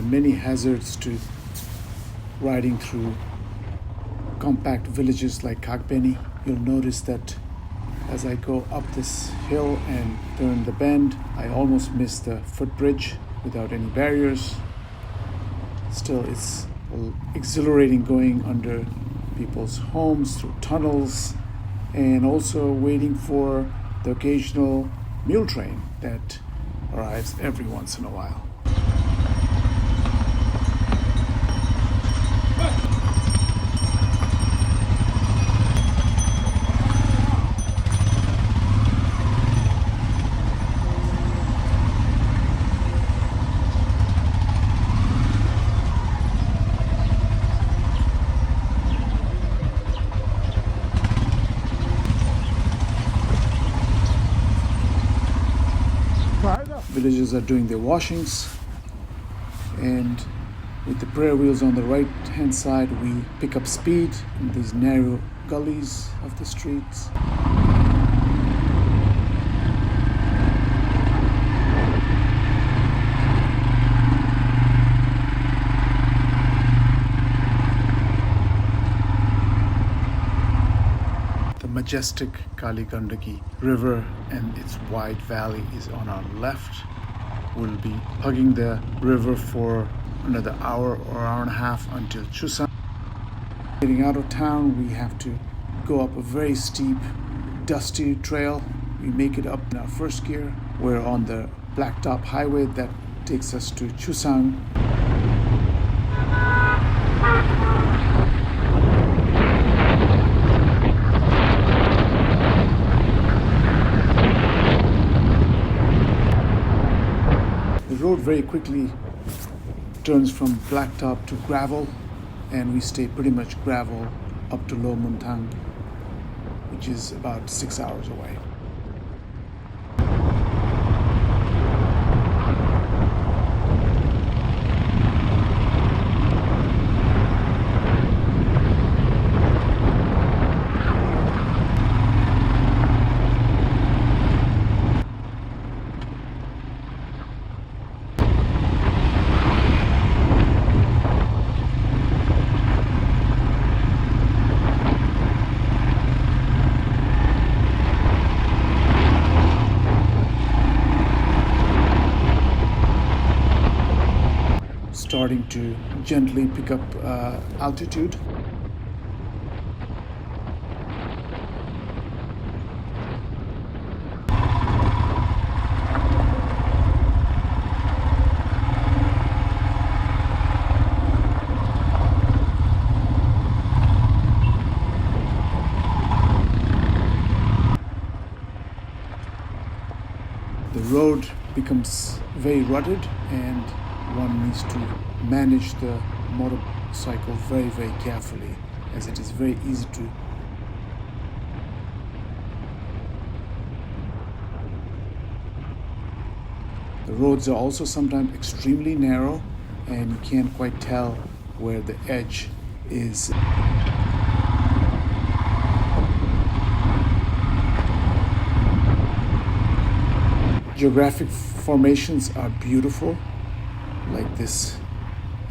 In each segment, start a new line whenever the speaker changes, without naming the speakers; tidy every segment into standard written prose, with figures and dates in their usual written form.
many hazards to riding through compact villages like Kagbeni. You'll notice that as I go up this hill and turn the bend, I almost miss the footbridge without any barriers. Still, it's exhilarating going under people's homes through tunnels, and also waiting for the occasional mule train that arrives every once in a while. Villagers are doing their washings, and with the prayer wheels on the right hand side, we pick up speed in these narrow gullies of the streets. Majestic Kali Gandaki river and its wide valley is on our left. We'll be hugging the river for another hour or hour and a half until Chusang. Getting out of town, we have to go up a very steep, dusty trail. We make it up in our first gear. We're on the blacktop highway that takes us to Chusang. The road very quickly turns from blacktop to gravel, and we stay pretty much gravel up to Low Manthang, which is about 6 hours away. Starting to gently pick up altitude. The road becomes very rutted, and one needs to manage the motorcycle very, very carefully, as it is very easy to The roads are also sometimes extremely narrow, and you can't quite tell where the edge is. Geographic formations are beautiful, like this,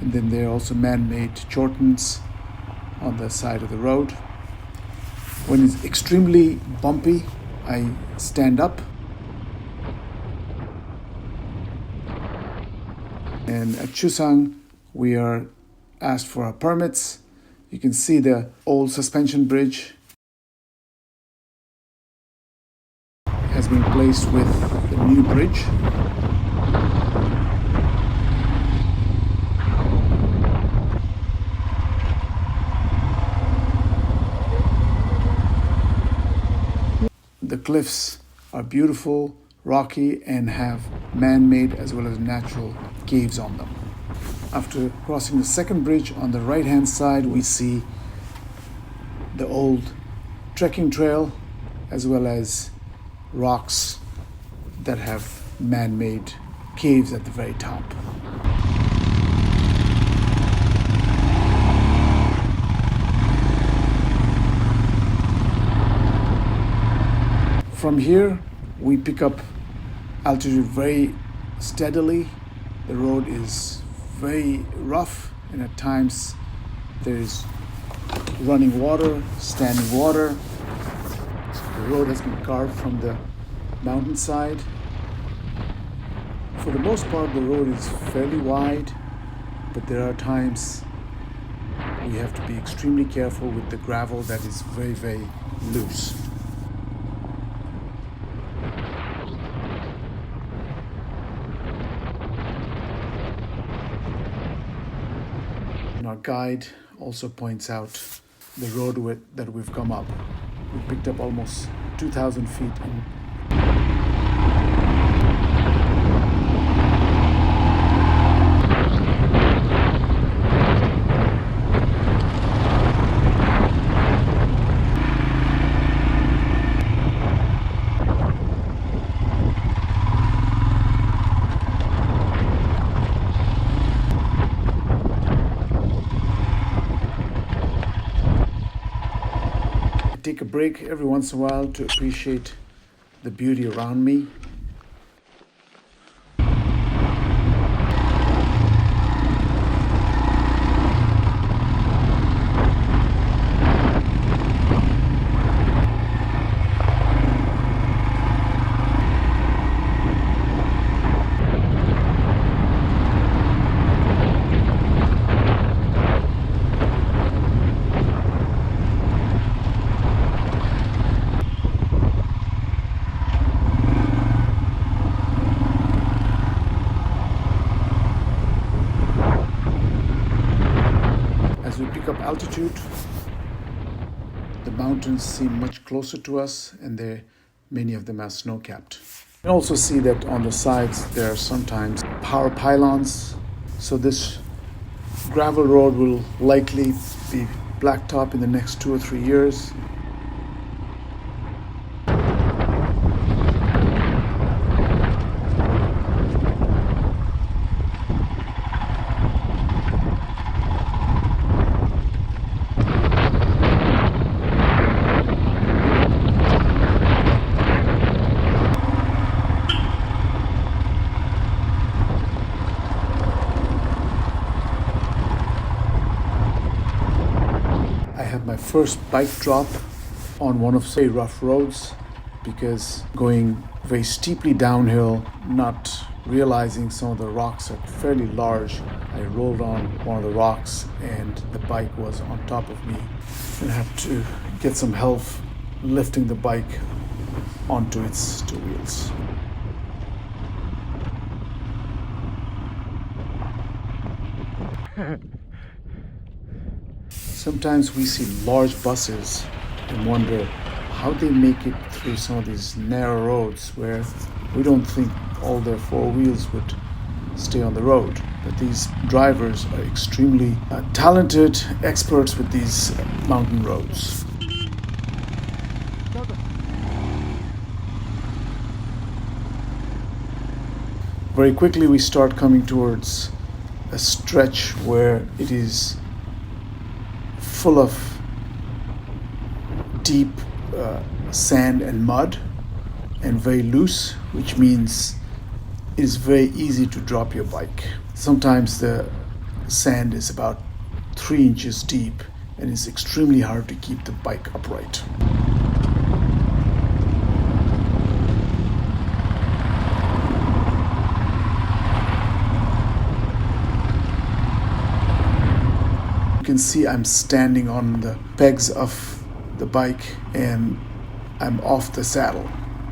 and then there are also man-made chortens on the side of the road. When it's extremely bumpy, I stand up, and at Chusang we are asked for our permits. You can see the old suspension bridge has been placed with the new bridge. The cliffs are beautiful, rocky, and have man-made as well as natural caves on them. After crossing the second bridge, on the right-hand side, we see the old trekking trail as well as rocks that have man-made caves at the very top. From here, we pick up altitude very steadily. The road is very rough, and at times there is running water, standing water. The road has been carved from the mountainside. For the most part, the road is fairly wide, but there are times we have to be extremely careful with the gravel that is very, very loose. And our guide also points out the road that we've come up. We picked up almost 2,000 feet in take a break every once in a while to appreciate the beauty around me. As we pick up altitude, the mountains seem much closer to us, and many of them are snow-capped. You can also see that on the sides there are sometimes power pylons, so this gravel road will likely be blacktop in the next 2 or 3 years. My first bike drop on one of the rough roads, because going very steeply downhill, not realizing some of the rocks are fairly large, I rolled on one of the rocks and the bike was on top of me, and I had to get some help lifting the bike onto its two wheels. Sometimes we see large buses and wonder how they make it through some of these narrow roads where we don't think all their four wheels would stay on the road. But these drivers are extremely talented, experts with these mountain roads. Very quickly we start coming towards a stretch where it is full of deep sand and mud, and very loose, which means it is very easy to drop your bike. Sometimes the sand is about 3 inches deep, and it's extremely hard to keep the bike upright. You can see I'm standing on the pegs of the bike and I'm off the saddle.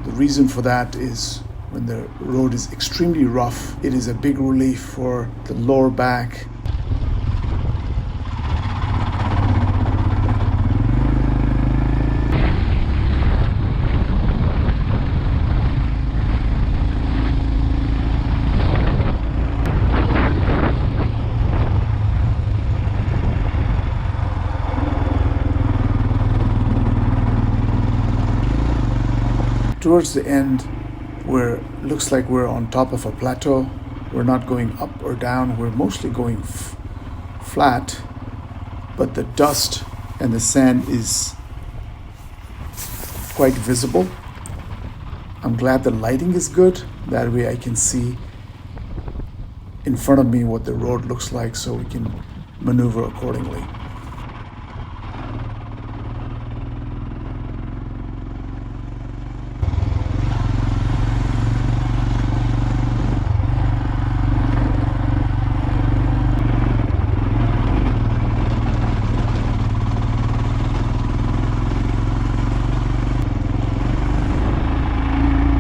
The reason for that is when the road is extremely rough, it is a big relief for the lower back. Towards the end, where it looks like we're on top of a plateau, we're not going up or down, we're mostly going flat, but the dust and the sand is quite visible. I'm glad the lighting is good, that way I can see in front of me what the road looks like so we can maneuver accordingly.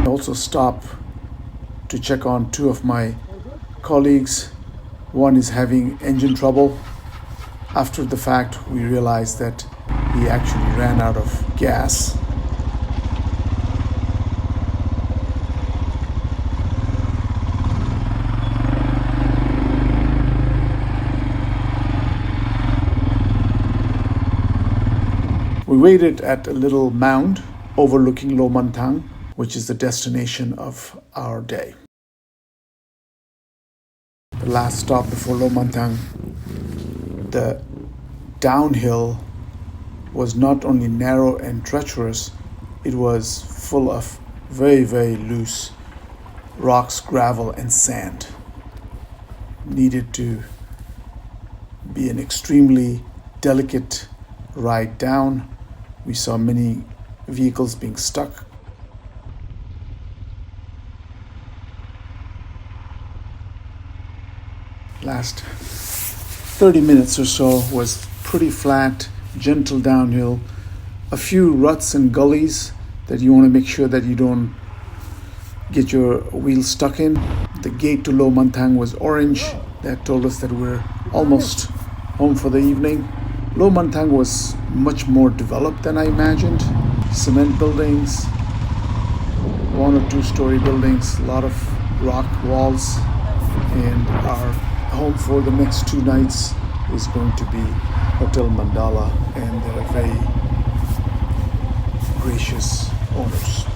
Also stop to check on two of my colleagues. One is having engine trouble. After the fact, we realized that he actually ran out of gas. We waited at a little mound overlooking Manthang, which is the destination of our day. The last stop before Manthang, the downhill was not only narrow and treacherous, it was full of very, very loose rocks, gravel, and sand. Needed to be an extremely delicate ride down. We saw many vehicles being stuck. Last 30 minutes or so was pretty flat, gentle downhill, a few ruts and gullies that you want to make sure that you don't get your wheels stuck in. The gate to Manthang was orange. That told us that we're almost home for the evening. Manthang was much more developed than I imagined. Cement buildings, 1 or 2-story buildings, a lot of rock walls, and our home for the next 2 nights is going to be Hotel Mandala, and they're very gracious owners.